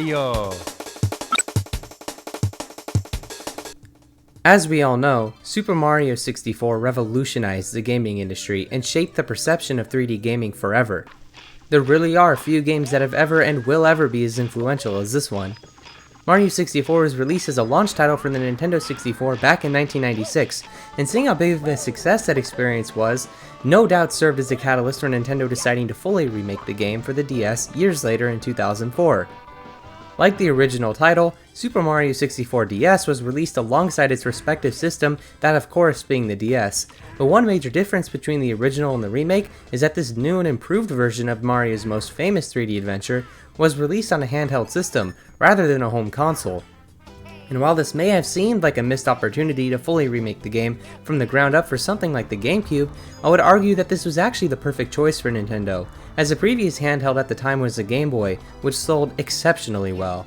Mario. As we all know, Super Mario 64 revolutionized the gaming industry and shaped the perception of 3D gaming forever. There really are few games that have ever and will ever be as influential as this one. Mario 64 was released as a launch title for the Nintendo 64 back in 1996, and seeing how big of a success that experience was, no doubt served as a catalyst for Nintendo deciding to fully remake the game for the DS years later in 2004. Like the original title, Super Mario 64 DS was released alongside its respective system, that of course being the DS. But one major difference between the original and the remake is that this new and improved version of Mario's most famous 3D adventure was released on a handheld system, rather than a home console. And while this may have seemed like a missed opportunity to fully remake the game from the ground up for something like the GameCube, I would argue that this was actually the perfect choice for Nintendo, as the previous handheld at the time was the Game Boy, which sold exceptionally well.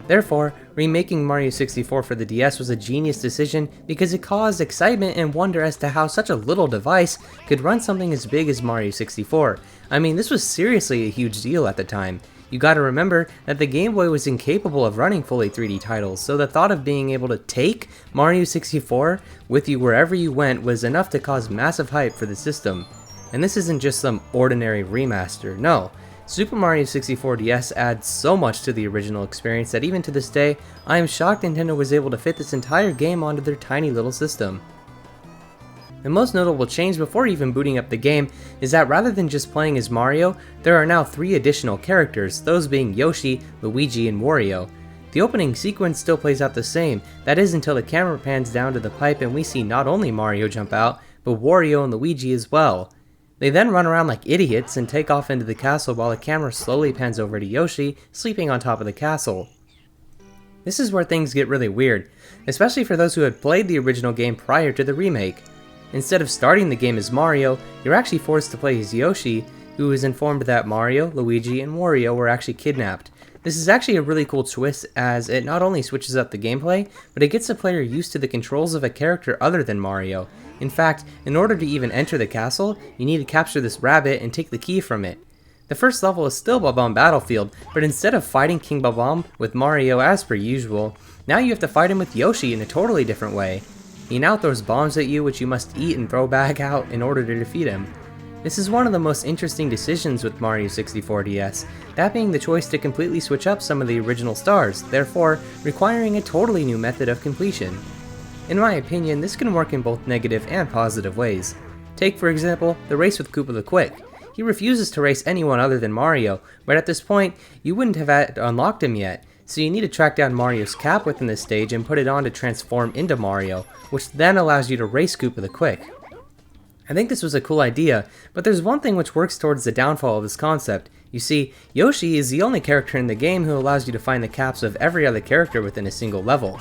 Therefore, remaking Mario 64 for the DS was a genius decision because it caused excitement and wonder as to how such a little device could run something as big as Mario 64. I mean, this was seriously a huge deal at the time. You gotta remember that the Game Boy was incapable of running fully 3D titles, so the thought of being able to take Mario 64 with you wherever you went was enough to cause massive hype for the system. And this isn't just some ordinary remaster, no. Super Mario 64 DS adds so much to the original experience that even to this day, I am shocked Nintendo was able to fit this entire game onto their tiny little system. The most notable change before even booting up the game is that rather than just playing as Mario, there are now 3 additional characters, those being Yoshi, Luigi, and Wario. The opening sequence still plays out the same, that is until the camera pans down to the pipe and we see not only Mario jump out, but Wario and Luigi as well. They then run around like idiots and take off into the castle while the camera slowly pans over to Yoshi, sleeping on top of the castle. This is where things get really weird, especially for those who had played the original game prior to the remake. Instead of starting the game as Mario, you're actually forced to play as Yoshi, who is informed that Mario, Luigi, and Wario were actually kidnapped. This is actually a really cool twist as it not only switches up the gameplay, but it gets the player used to the controls of a character other than Mario. In fact, in order to even enter the castle, you need to capture this rabbit and take the key from it. The first level is still Bob-omb Battlefield, but instead of fighting King Bob-omb with Mario as per usual, now you have to fight him with Yoshi in a totally different way. He now throws bombs at you which you must eat and throw back out in order to defeat him. This is one of the most interesting decisions with Mario 64 DS, that being the choice to completely switch up some of the original stars, therefore requiring a totally new method of completion. In my opinion, this can work in both negative and positive ways. Take for example, the race with Koopa the Quick. He refuses to race anyone other than Mario, but at this point, you wouldn't have unlocked him yet, so you need to track down Mario's cap within this stage and put it on to transform into Mario, which then allows you to race Koopa the Quick. I think this was a cool idea, but there's one thing which works towards the downfall of this concept. You see, Yoshi is the only character in the game who allows you to find the caps of every other character within a single level.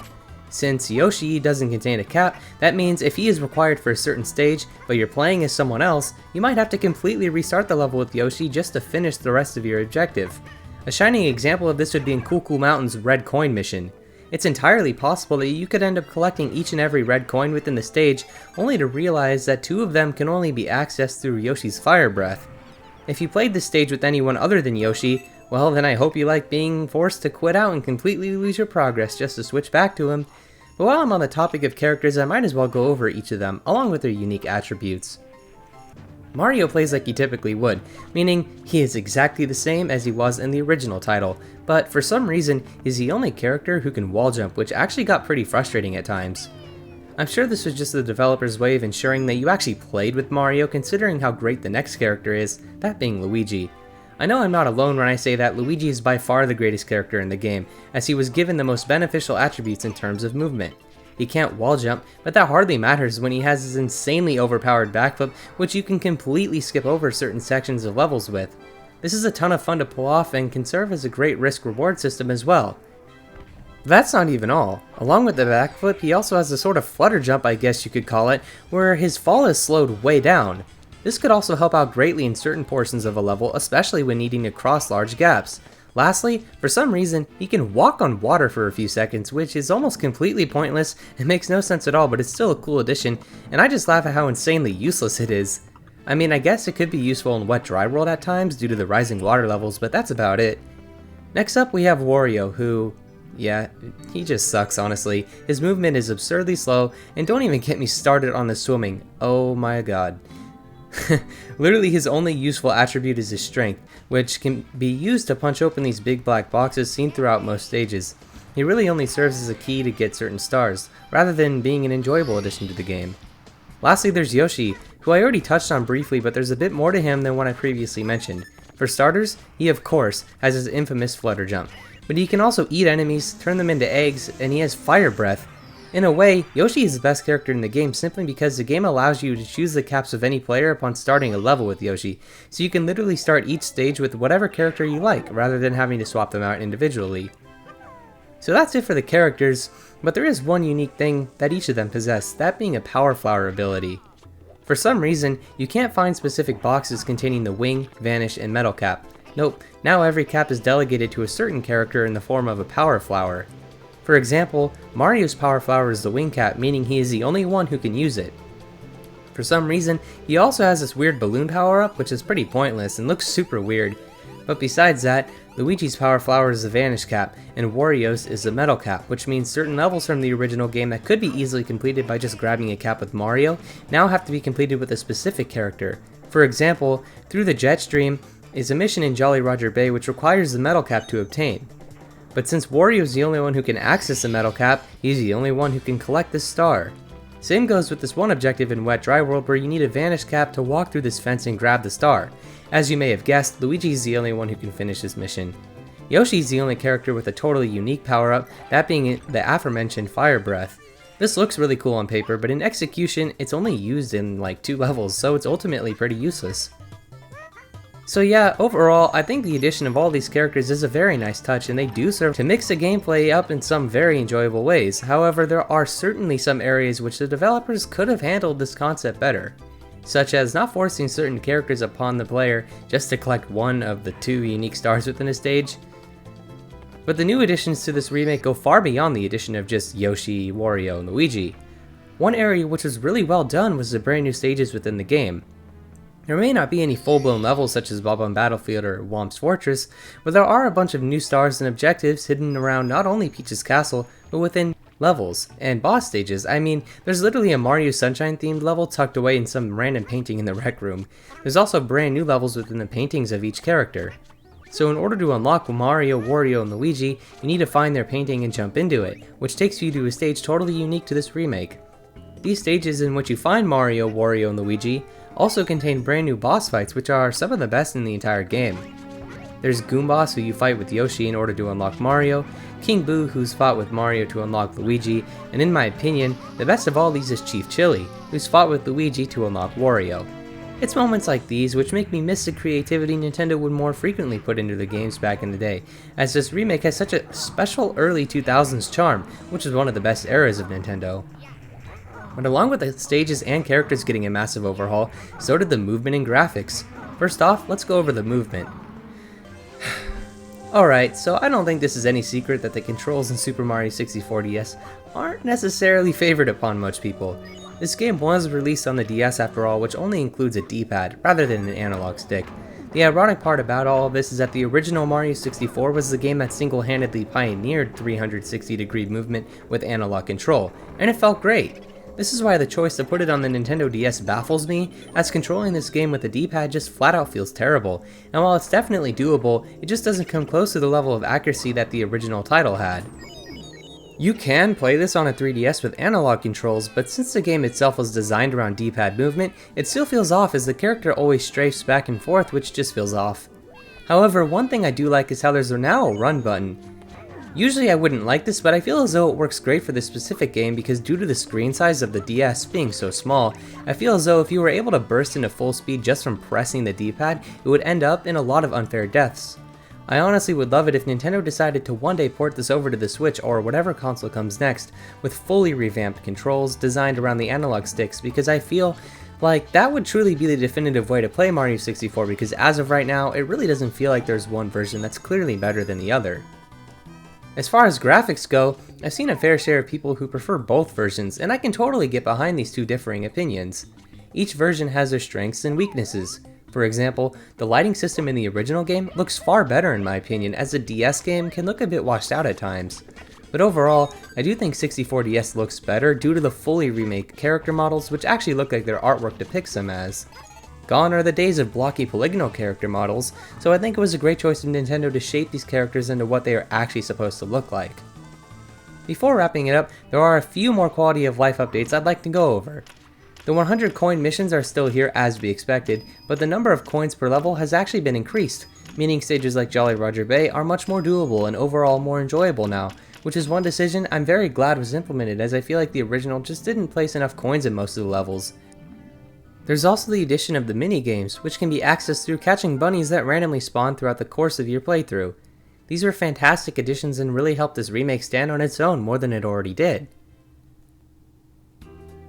Since Yoshi doesn't contain a cap, that means if he is required for a certain stage, but you're playing as someone else, you might have to completely restart the level with Yoshi just to finish the rest of your objective. A shining example of this would be in Cool Cool Mountain's Red Coin mission. It's entirely possible that you could end up collecting each and every red coin within the stage, only to realize that 2 of them can only be accessed through Yoshi's fire breath. If you played this stage with anyone other than Yoshi, well then I hope you like being forced to quit out and completely lose your progress just to switch back to him. But while I'm on the topic of characters, I might as well go over each of them, along with their unique attributes. Mario plays like he typically would, meaning he is exactly the same as he was in the original title, but for some reason, he's the only character who can wall jump, which actually got pretty frustrating at times. I'm sure this was just the developer's way of ensuring that you actually played with Mario considering how great the next character is, that being Luigi. I know I'm not alone when I say that Luigi is by far the greatest character in the game, as he was given the most beneficial attributes in terms of movement. He can't wall jump, but that hardly matters when he has his insanely overpowered backflip, which you can completely skip over certain sections of levels with. This is a ton of fun to pull off and can serve as a great risk-reward system as well. But that's not even all. Along with the backflip, he also has a sort of flutter jump, I guess you could call it, where his fall is slowed way down. This could also help out greatly in certain portions of a level, especially when needing to cross large gaps. Lastly, for some reason, he can walk on water for a few seconds, which is almost completely pointless and makes no sense at all, but it's still a cool addition, and I just laugh at how insanely useless it is. I mean, I guess it could be useful in Wet Dry World at times due to the rising water levels, but that's about it. Next up we have Wario, who, yeah, he just sucks honestly. His movement is absurdly slow, and don't even get me started on the swimming. Oh my god. Literally his only useful attribute is his strength, which can be used to punch open these big black boxes seen throughout most stages. He really only serves as a key to get certain stars, rather than being an enjoyable addition to the game. Lastly, there's Yoshi, who I already touched on briefly, but there's a bit more to him than what I previously mentioned. For starters, he of course has his infamous flutter jump, but he can also eat enemies, turn them into eggs, and he has fire breath. In a way, Yoshi is the best character in the game simply because the game allows you to choose the caps of any player upon starting a level with Yoshi, so you can literally start each stage with whatever character you like, rather than having to swap them out individually. So that's it for the characters, but there is one unique thing that each of them possess, that being a Power Flower ability. For some reason, you can't find specific boxes containing the Wing, Vanish, and Metal Cap. Nope, now every cap is delegated to a certain character in the form of a Power Flower. For example, Mario's Power Flower is the Wing Cap, meaning he is the only one who can use it. For some reason, he also has this weird balloon power-up, which is pretty pointless and looks super weird. But besides that, Luigi's Power Flower is the Vanish Cap, and Wario's is the Metal Cap, which means certain levels from the original game that could be easily completed by just grabbing a cap with Mario, now have to be completed with a specific character. For example, Through the Jet Stream is a mission in Jolly Roger Bay which requires the Metal Cap to obtain. But since Wario is the only one who can access the Metal Cap, he's the only one who can collect this star. Same goes with this one objective in Wet Dry World where you need a Vanish Cap to walk through this fence and grab the star. As you may have guessed, Luigi is the only one who can finish this mission. Yoshi is the only character with a totally unique power-up, that being the aforementioned Fire Breath. This looks really cool on paper, but in execution, it's only used in like 2 levels, so it's ultimately pretty useless. So yeah, overall, I think the addition of all these characters is a very nice touch, and they do serve to mix the gameplay up in some very enjoyable ways. However, there are certainly some areas which the developers could have handled this concept better, such as not forcing certain characters upon the player just to collect one of the 2 unique stars within a stage. But the new additions to this remake go far beyond the addition of just Yoshi, Wario, and Luigi. One area which was really well done was the brand new stages within the game. There may not be any full-blown levels such as Bob-omb Battlefield or Whomp's Fortress, but there are a bunch of new stars and objectives hidden around not only Peach's castle, but within levels and boss stages. I mean, there's literally a Mario Sunshine themed level tucked away in some random painting in the rec room. There's also brand new levels within the paintings of each character. So in order to unlock Mario, Wario, and Luigi, you need to find their painting and jump into it, which takes you to a stage totally unique to this remake. These stages in which you find Mario, Wario, and Luigi also contain brand new boss fights which are some of the best in the entire game. There's Goomboss, who you fight with Yoshi in order to unlock Mario, King Boo, who's fought with Mario to unlock Luigi, and in my opinion, the best of all these is Chief Chili, who's fought with Luigi to unlock Wario. It's moments like these which make me miss the creativity Nintendo would more frequently put into the games back in the day, as this remake has such a special early 2000s charm, which is one of the best eras of Nintendo. But along with the stages and characters getting a massive overhaul, so did the movement and graphics. First off, let's go over the movement. Alright, so I don't think this is any secret that the controls in Super Mario 64 DS aren't necessarily favored upon much people. This game was released on the DS after all, which only includes a D-pad rather than an analog stick. The ironic part about all of this is that the original Mario 64 was the game that single-handedly pioneered 360-degree movement with analog control, and it felt great. This is why the choice to put it on the Nintendo DS baffles me, as controlling this game with the D-pad just flat out feels terrible, and while it's definitely doable, it just doesn't come close to the level of accuracy that the original title had. You can play this on a 3DS with analog controls, but since the game itself was designed around D-pad movement, it still feels off as the character always strafes back and forth, which just feels off. However, one thing I do like is how there's now a run button. Usually I wouldn't like this, but I feel as though it works great for this specific game because due to the screen size of the DS being so small, I feel as though if you were able to burst into full speed just from pressing the D-pad, it would end up in a lot of unfair deaths. I honestly would love it if Nintendo decided to one day port this over to the Switch or whatever console comes next, with fully revamped controls designed around the analog sticks, because I feel like that would truly be the definitive way to play Mario 64, because as of right now, it really doesn't feel like there's one version that's clearly better than the other. As far as graphics go, I've seen a fair share of people who prefer both versions, and I can totally get behind these two differing opinions. Each version has their strengths and weaknesses. For example, the lighting system in the original game looks far better in my opinion, as the DS game can look a bit washed out at times. But overall, I do think 64DS looks better due to the fully remake character models, which actually look like their artwork depicts them as. Gone are the days of blocky polygonal character models, so I think it was a great choice of Nintendo to shape these characters into what they are actually supposed to look like. Before wrapping it up, there are a few more quality of life updates I'd like to go over. The 100 coin missions are still here as we expected, but the number of coins per level has actually been increased, meaning stages like Jolly Roger Bay are much more doable and overall more enjoyable now, which is one decision I'm very glad was implemented, as I feel like the original just didn't place enough coins in most of the levels. There's also the addition of the mini-games, which can be accessed through catching bunnies that randomly spawn throughout the course of your playthrough. These were fantastic additions and really helped this remake stand on its own more than it already did.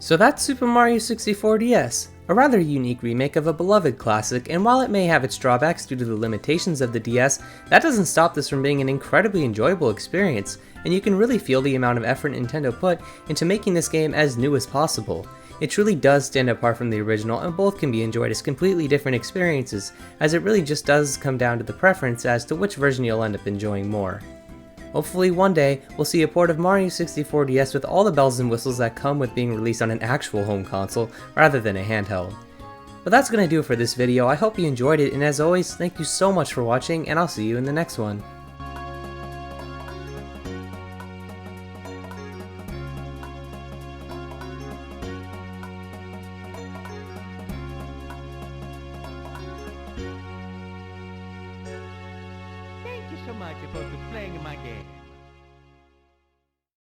So that's Super Mario 64 DS, a rather unique remake of a beloved classic, and while it may have its drawbacks due to the limitations of the DS, that doesn't stop this from being an incredibly enjoyable experience, and you can really feel the amount of effort Nintendo put into making this game as new as possible. It truly does stand apart from the original, and both can be enjoyed as completely different experiences, as it really just does come down to the preference as to which version you'll end up enjoying more. Hopefully one day, we'll see a port of Mario 64 DS with all the bells and whistles that come with being released on an actual home console, rather than a handheld. But that's gonna do it for this video. I hope you enjoyed it, and as always, thank you so much for watching, and I'll see you in the next one. Thank you so much for playing my game.